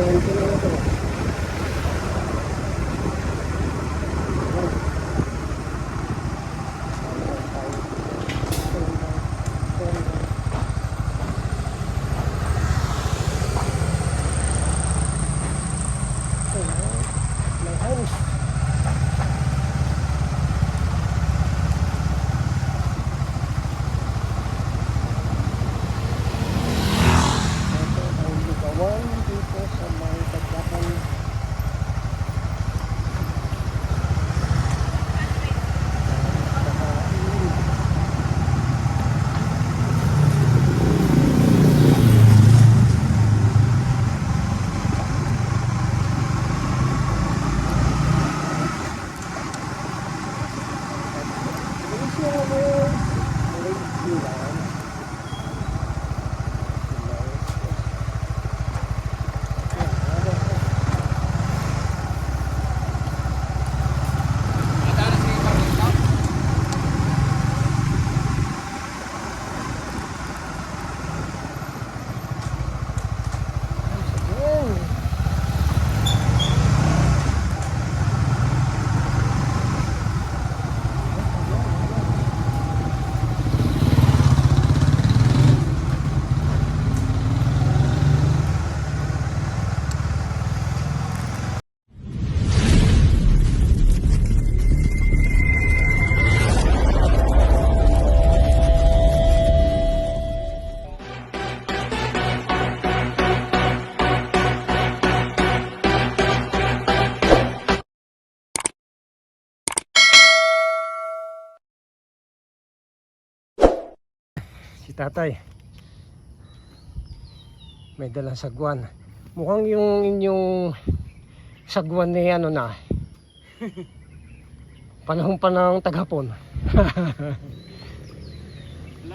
20 na ito. Si tatay may dalang sagwan. Mukhang yung inyong sagwan ni ano na panahon pa ng tagapon. Wala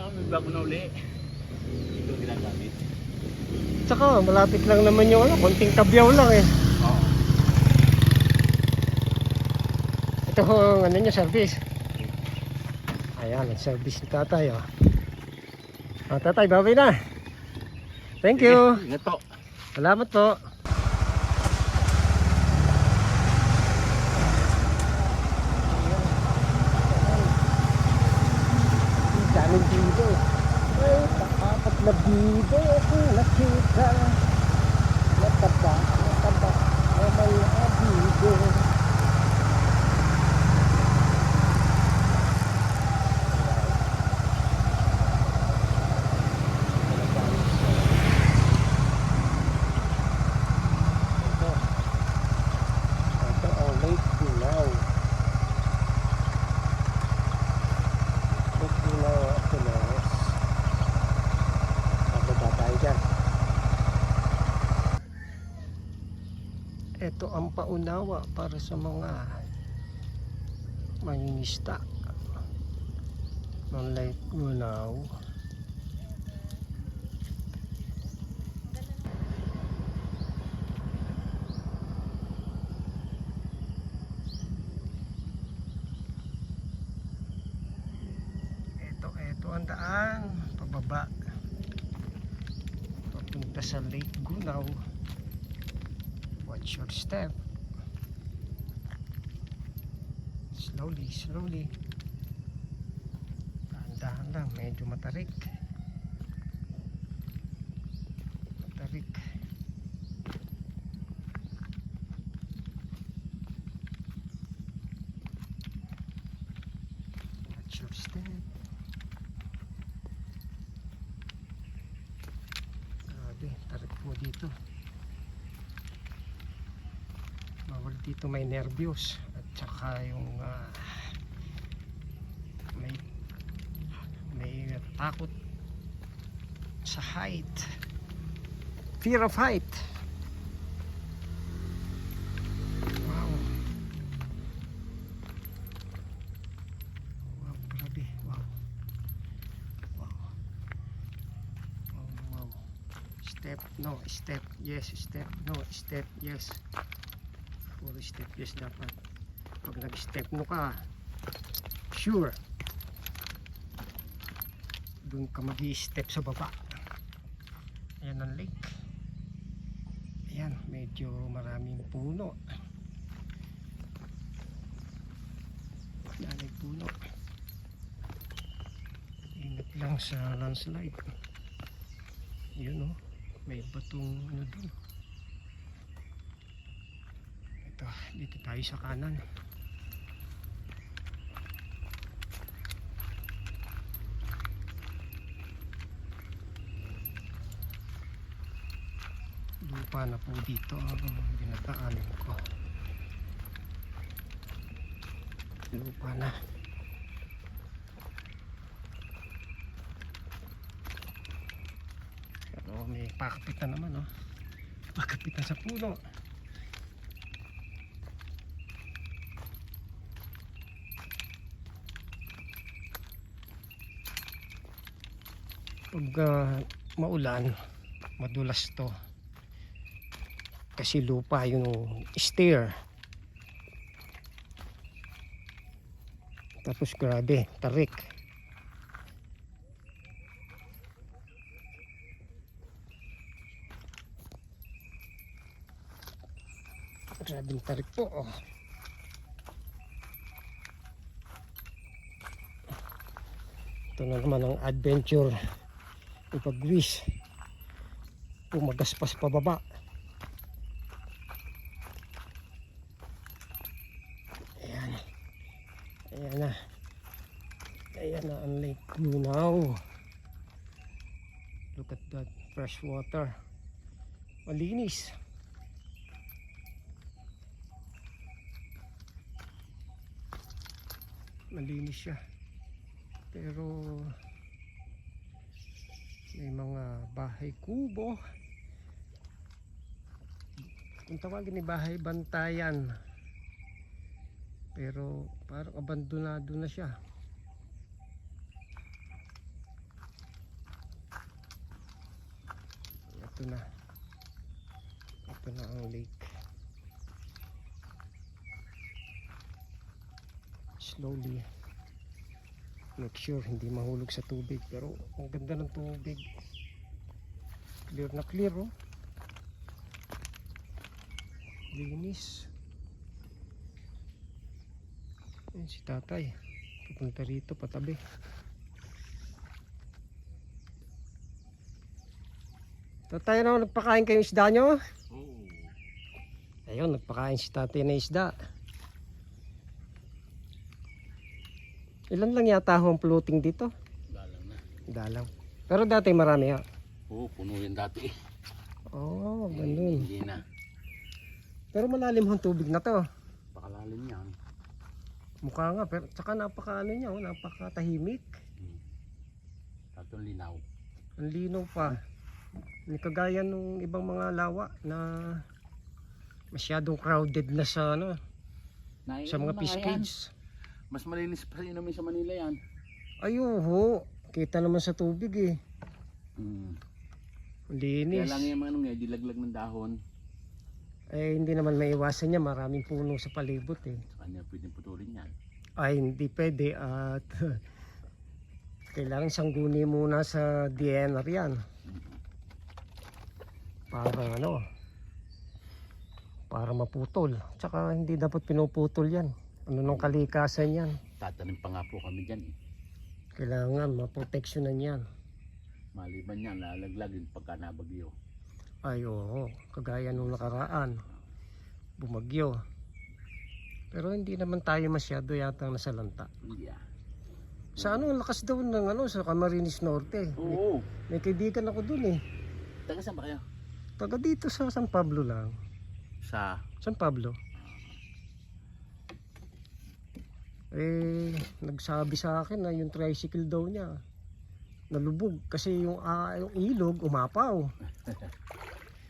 kami bago na uli. Ito ginagamit. Tsaka malapit lang naman yung ano, konting kabyaw lang eh. Oo. Ito ang ano niya, service. Ayan, ang service ni tatay oh. Tatay, babay na. Thank you. Ingat po. Salamat po. Daming bido. Ay, apat na bido akong nakita. Nataba, ang mga bido. Ito ang paunawa para sa mga mangingisda ng Lake Gunao. Ito ang daan pababa papunta sa Lake Gunao. Watch your step. Slowly, slowly. Dahan-dahan lang, medyo matarik. Matarik. Watch your step. Grabe, tarik mo dito. Bawal dito may nervyos at saka yung may takot sa height, fear of height. Wow, wow, grabe, wow, wow, wow, wow. Step, no, step, yes, step, no, step, yes. Puro step yes dapat. Pag nag-step mo ka, sure doon ka mag-i-step sa baba. Ayan ang lake. Ayan, medyo maraming puno. Daming puno. Ingat lang sa landslide. Yun, oh, may batong ano dun. Ito, dito tayo sa kanan. Lupa na po dito ang dinadaanan ko. Lupa na. Pero may pakapitan naman, oh. Pakapitan sa puno. Pag maulan, madulas to. Kasi lupa yung stair. Tapos grabe, tarik. Grabing tarik po, oh. Ito na naman ang adventure. Ipagwis. Pumagaspas pababa. Ayan. Ayan na. Ayan na ang Lake Gunaw. Look at that fresh water. Malinis. Malinis siya. Pero may mga bahay kubo. Kung tawagin ni bahay bantayan. Pero parang abandonado na siya. Ito na. Ito na ang lake. Slowly. Make sure hindi mahulog sa tubig. Pero ang ganda ng tubig. Clear na clear, oh. Linis. Ayan si tatay. Pupunta rito patabi. Tatay, ano, nagpakain kayo isda nyo? Oo. Ayun, nagpakain si tatay na isda. Ilan lang yata ho ang floating dito? Dalang na. Dalang. Pero dati marami ha. Oo, puno yan dati. Oh, ganun. Hindi na. Pero malalim ang tubig na to. Pakalalim yan. Mukha nga, pero tsaka napaka ano niya, oh, napakatahimik. Tatong linaw. Ang linaw pa. Hindi kagaya nung ibang mga lawa na masyadong crowded na sa ano, sa mga fish cage. Mas malinis pa rin namin sa Manila yan. Ayuho, kita naman sa tubig eh. Linis. Kaya lang yung ano nga, dilaglag ng dahon. Eh hindi naman maiwasan niya, maraming puno sa palibot eh. Sa kanya pwedeng putulin yan. Ay hindi pwede at kailangan sangguni muna sa DNR yan. Para ano, para maputol. Tsaka hindi dapat pinuputol yan. Ano nung kalikasan yan. Tatanim pa nga po kami dyan eh. Kailangan maproteksyonan yan. Maliban yan, lalaglag yung pagka nabagyo. Ay oo, kagaya nung nakaraan. Bumagyo. Pero hindi naman tayo masyado yata nasalanta. Yeah. Sa ano, lakas daw ng ano, sa Camarines Norte. Oo. May kaibigan ako dun eh. Taga saan ba kayo? Taga dito sa San Pablo lang. Sa? San Pablo. Eh, nagsabi sa akin na yung tricycle daw niya nalubog kasi yung ilog umapaw.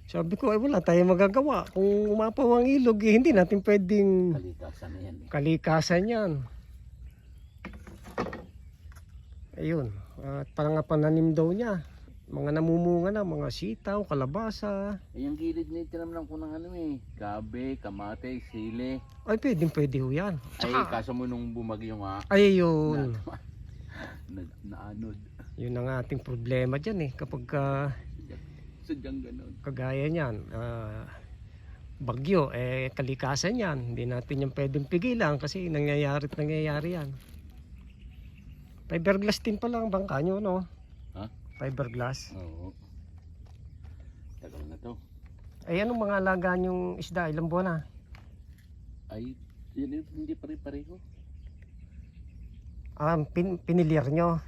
Sabi ko, ay wala tayong magagawa. Kung umapaw ang ilog, eh, hindi natin pwedeng Kalikasan na yan eh. kalikasan yan. Ayun, at parang pananim daw niya. Mga namumunga na, mga sitaw, kalabasa. Eh, yung gilid na itiram lang ko ng ano eh. Gabi, kamate, sili. Ay, pwedeng ho yan. Ay, kaso mo nung bumagyo nga. Ay, yun. Naanod. Yun ang ating problema dyan eh. Kapag Sadyang ganun. Kagaya niyan, bagyo, kalikasan yan. Hindi natin yung pwedeng pigilan kasi nangyayari yan. Fiberglass din pala ang bangka nyo, no? Ha? Fiberglass. Oo. Tagal na to. Ay, anong mga alaga nyong isda? Ilang buwan na? Ay, hindi pare-pareho. Pinilir nyo?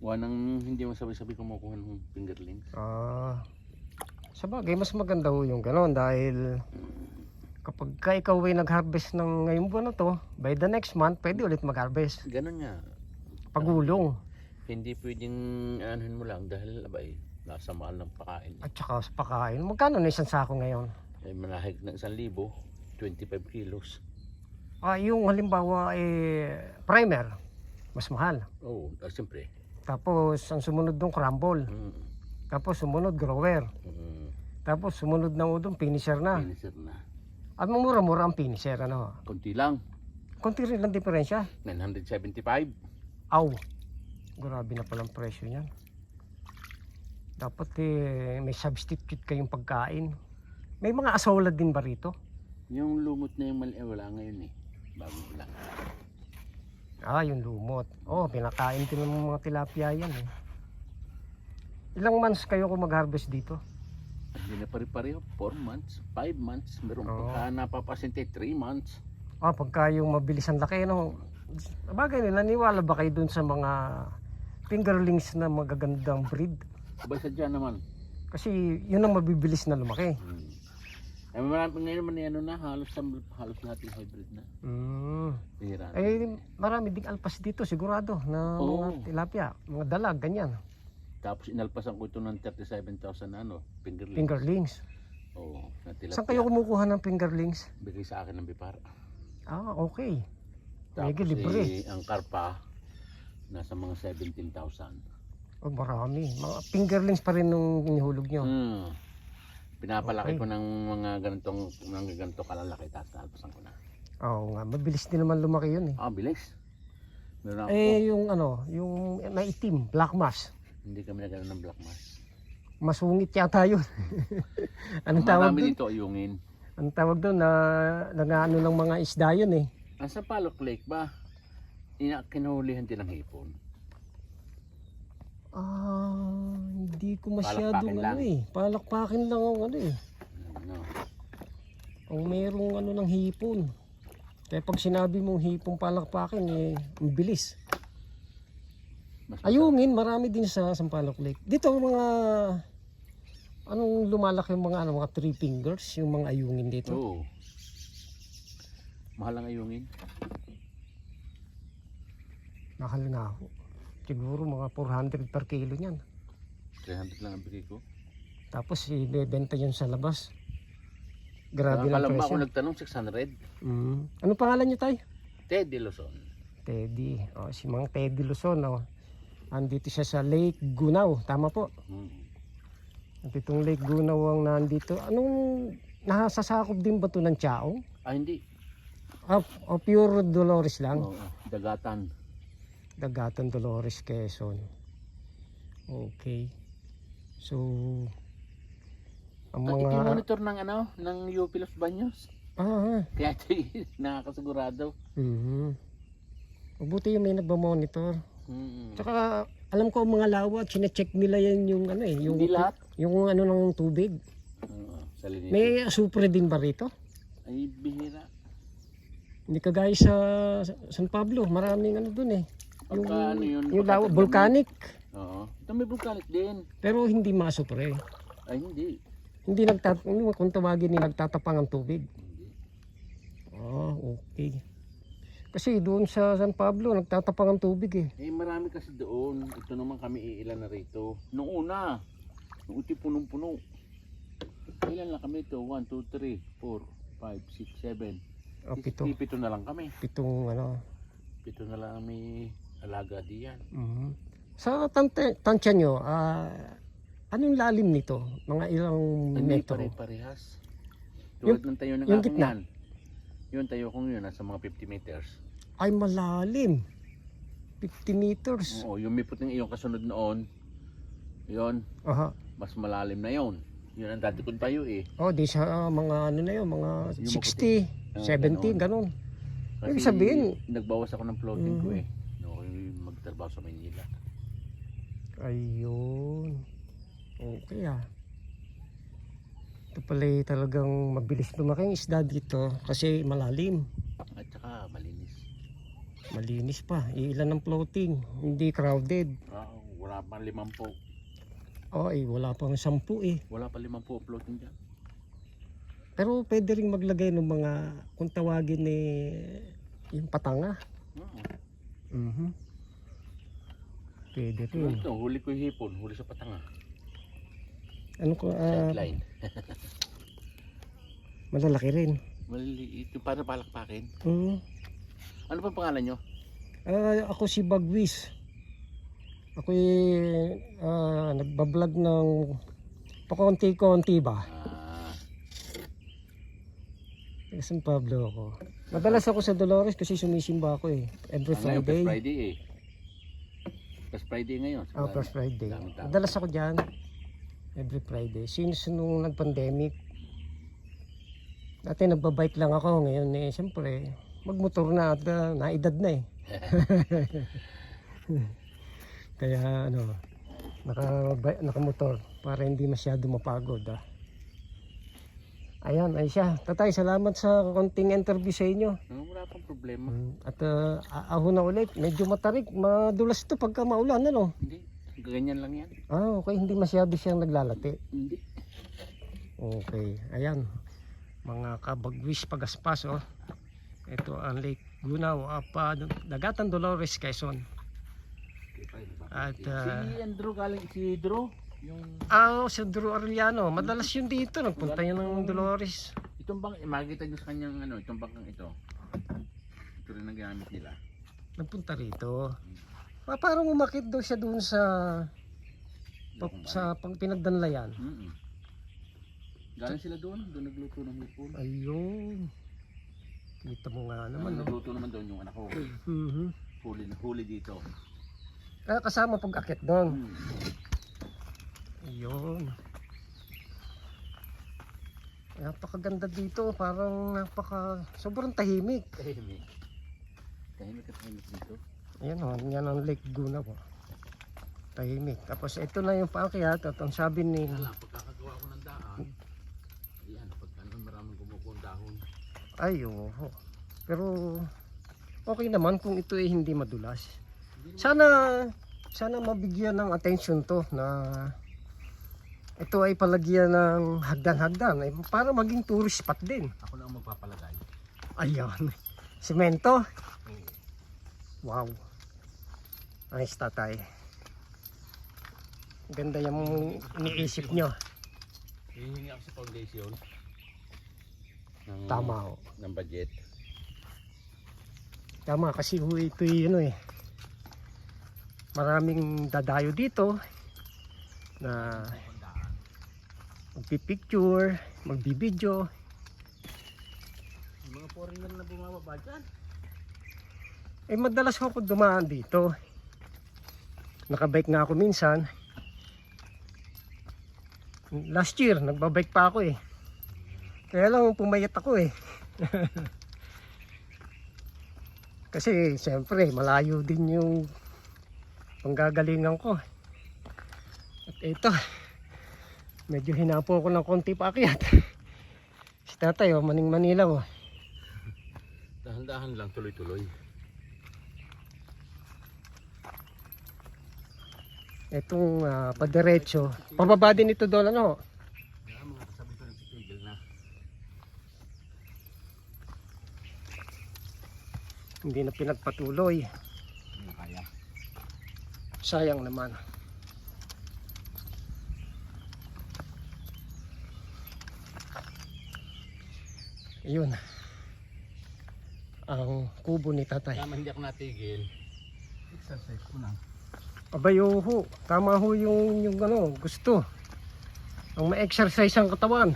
Wanang hindi mo sabay-sabay kumukuha ng fingerlings. Sabagay, mas maganda ho yung gano'n dahil kapag ikaw ay nag-harvest ng ngayong buwan na to, by the next month, pwede ulit mag-harvest. Ganun nga. Pagulong. Hindi pwedeng anuhin mo lang dahil abay, nasa mahal ng pakain. At saka sa pakain. Magkano na isang sako ngayon? Ay manahig ng 1,000, 25 kilos. Yung halimbawa primer, mas mahal. Oo, siyempre. Tapos ang sumunod ng crumble. Tapos sumunod grower. Tapos sumunod na doon finisher na. Finisher na. At mura-mura ang finisher, ano? Kunti lang. Konti rin ang diferensya. 975. Aw, grabe na palang presyo niyan. Dapat may substitute kayong pagkain. May mga asola din ba rito? Yung lumot na yung mali, wala ngayon eh. Bago lang. Yung lumot. Pinakain din ng mga tilapia yan eh. Ilang months kayo kung mag-harvest dito? Hindi na pare-pareho. 4 months, 5 months. Meron pagka napapasente 3 months. Pagka yung mabilis ang laki, no? Bagay nila, niwala ba kayo dun sa mga fingerlings na magagandang breed? Abay sadya naman. Kasi yun ang mabibilis na lumaki. Ay marami ngayon naman ano na, halos lahat yung hybrid na. Bihira na. Marami ding alpas dito sigurado na mga tilapia, mga dalag, ganyan. Tapos inalpasan ko ito ng 37,000 na fingerlings. Fingerlings. Oo, na tilapia. Saan kayo kumukuha ng fingerlings? Bigay sa akin ng Bipar. Okay. Tapos libre. ang karpa nasa mga 17,000. Marami. Mga fingerlings pa rin nung inihulog nyo. Pinapalaki ko ng mga ganitong kalalaki, tapos nalpasan ko na. Oo nga, mabilis din naman lumaki yun eh. Bilis. Meron ako. Yung maitim, black mass. Hindi kami nagano ng black mass. Masungit yata yun. Anong tawag Marami doon? dito ayungin. Anong tawag doon na ng mga isda yun eh. Sa Palok Lake ba, kinuhulihan din ng hipon. Hindi ko masyadong Palakpakin lang. Palakpakin lang ang Ano? Ang merong ng hipon. Kaya pag sinabi mong hipong palakpakin ang bilis. Ayungin, marami din sa Sampaloc Lake. Dito mga lumalaki yung mga three fingers, yung mga ayungin dito. Oo. Mahal ang ayungin. Mahal nga ako. Siguro mga 400 per kilo niyan. 300 lang ang bigay ko. Tapos ibebenta yun sa labas. Grabe lang Kalamba presyo. ako nagtanong 600. Ano pangalan niyo tay? Teddy Luzon. Teddy. Si Mang Teddy Luzon. Andito siya sa Lake Gunaw. Tama po. Itong Lake Gunaw ang nandito. Anong nasasakop din ba ito ng Chaong? Hindi. O pure Dolores lang? Oo, Dagatan. Dagatan Dolores, Quezon. Okay. So, ang mga... Monitor ng ng UP Los Baños. Kaya ito nakakasigurado. Mabuti yung may nagmamonitor. Tsaka alam ko ang mga lawa, chinecheck nila yan yung yung Hindi lahat. Yung ng tubig. Sa Linito. May supre din ba rito? Ay bihira. Hindi kagaya sa San Pablo, maraming doon eh. Yung lawa, pagka- volcanic. Oo. Ito may volcanic din. Pero hindi masupre. Ay hindi. Hindi kung tawagin nagtatapang ang tubig. Hindi. Okay. Kasi doon sa San Pablo, nagtatapang ang tubig eh. Marami kasi doon. Ito naman kami ilan na rito. Noong una, nung uti punong-puno. Ilan lang kami ito? 1, 2, 3, 4, 5, 6, 7. Pito na lang kami. Pitong Pito na lang may alaga diyan. Sa tansya nyo, anong lalim nito? Mga ilang May metro? pare-parehas. Tulad ng tayo ng yung aking gitna? yan. Yung tayo kong yun, nasa mga 50 meters. Ay malalim. 50 meters. Oo, yung may puting iyong kasunod noon. Yun. Aha. mas malalim na yon. Yun ang dati kong tayo eh. Oh, di sa mga ano na yun, mga Yung 60, 17, ganun. Kasi Ibig sabihin, nagbawas ako ng floating ko eh. No, ako magtrabaho sa Maynila. ayun. Okay ah. Ito pala talagang mabilis lumaki ang isda dito kasi malalim. At saka malinis. Malinis pa. Ilan ng floating. Hindi crowded. Wala pa 50. Oh, wala pang 10 eh. Wala pa 50 floating dyan. Pero pwede rin maglagay ng mga, kung tawagin yung patanga. Pwede rin. Ito, huli ko yung hipon, huli sa patanga. Ano ko, Sideline. malalaki rin. Maliliit, yung para palakpakin. Mm. Ano pa pangalan nyo? Ako si Bagwis. Ako nagbablog ng pakonti-konti ba? San Pablo ako. Madalas ako sa Dolores kasi sumisimba ako eh. Every Ngayon, Friday. First Friday eh. First Friday ngayon. First Friday. Daming tao. Madalas ako dyan. Every Friday. Since nung nag-pandemic. Dati nagbabike lang ako. Ngayon eh, siyempre, magmotor na at naedad na eh. Kaya ano, nakamotor para hindi masyado mapagod ah. Ayan, ay siya. Tatay, salamat sa konting interview sa inyo. Wala pang problema. At aho na ulit. Medyo matarik. Madulas to pagka maulan, ano? Hindi. Ganyan lang yan. Okay. Hindi masyado siyang naglalati. Hindi. Okay. Ayan. Mga kabagwis pagaspas, oh. Ito ang Lake Gunaw, Dagatan Dolores, Quezon. At Si Andrew galing, si Drew. Yung... si Drew Arellano. Madalas yun dito. Nagpunta yun ng Dolores. Itong bang, makikita nyo sa kanyang ano, itong bangkang ito. Ito rin ang ginamit nila. Nagpunta rito. Parang umakit daw siya doon sa pinagdanlayan. Galing sila doon nagluto ng hipon. Ayun. Kita mo nga naman. Nagluto naman doon yung anak ko. Huli dito. Kasama pag-akit doon. Ayun. Napakaganda dito. Parang sobrang tahimik. Tahimik dito. Ayan o, yan ang Lake Gunaw. Tahimik. Tapos ito na yung paakyat at ang sabi ni... Pagkakagawa ko ng daan, yan, pagka maraming gumukuha ng dahon. Ay, oo. Pero okay naman kung ito ay hindi madulas. Sana mabigyan ng attention to na ito ay palagyan ng hagdan-hagdan para maging tourist spot din. Ako na ang magpapalagay. Ayan. Semento. Wow. Nice, tatay. Ganda yung iniisip nyo. Hihingi ako sa foundation. Tama ho. Ng budget. Tama kasi ito yun maraming dadayo dito na magpipicture, magbibideo. Mga foreigner na bumababa dyan. Madalas ako dumaan dito. Nakabike nga ako minsan. Last year, nagbabike pa ako eh. Kaya lang pumayat ako eh. Kasi siyempre malayo din yung panggagalingan ko. At ito, medyo hinapo ako ng konti paakyat. Si tatay Maning Manila mo. Dahan-dahan lang, tuloy-tuloy. Itong padiretso. Pababa din ito doon ano. Mga kasabi ko nagsitigil na. Hindi na pinagpatuloy. Hindi kaya. Sayang naman. Ayun. Ang kubo ni tatay. Tama, hindi ako natigil. Exercise ko na. Abayo ho. Tama ho yung ano, gusto. Ang ma-exercise ang katawan.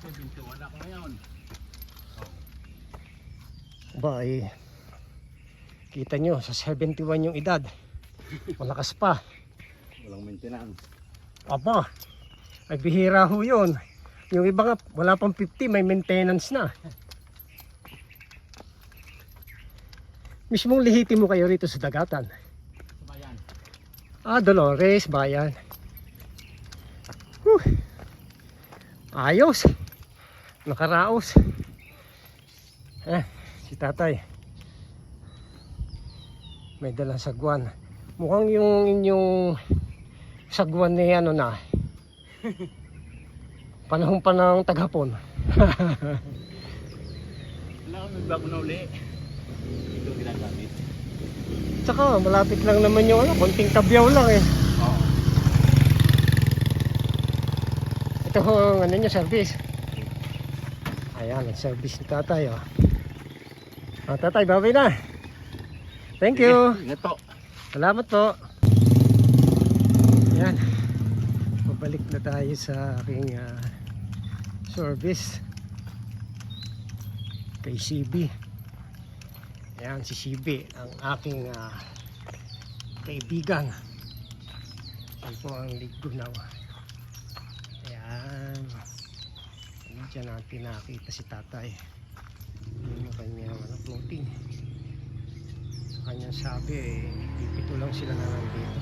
71 ako ngayon. Ba kita nyo sa 71 yung edad. Malakas pa. Walang maintenance. Aba, ay bihira ho yun. Yung iba nga, wala pang 50, may maintenance na. Mismong lihiti mo kayo rito sa dagatan. Sa bayan. Dolores, bayan. Whew. Ayos. Nakaraos. Si tatay. May dalang sagwan. Mukhang yung inyong sagwan ni ano na. Panahon pa ng taghapon. Wala kami bago na uli. Ito ginagamit. Tsaka malapit lang naman yung ano, konting tabyaw lang eh. Oo. Ito ho ang ano niya, service. Ayan, nag-service ni tatay oh. Tatay, babay na. Thank you. Ingat po. Salamat po. Ayan. Pabalik na tayo sa aking service kay CB. Ayan si CB, ang aking kaibigan. Yan po ang Ligbunaw. Ayan. Diyan natin nakita si tatay. Yun ang kanyang floating. Sa kanyang sabi pipito lang sila na nandito.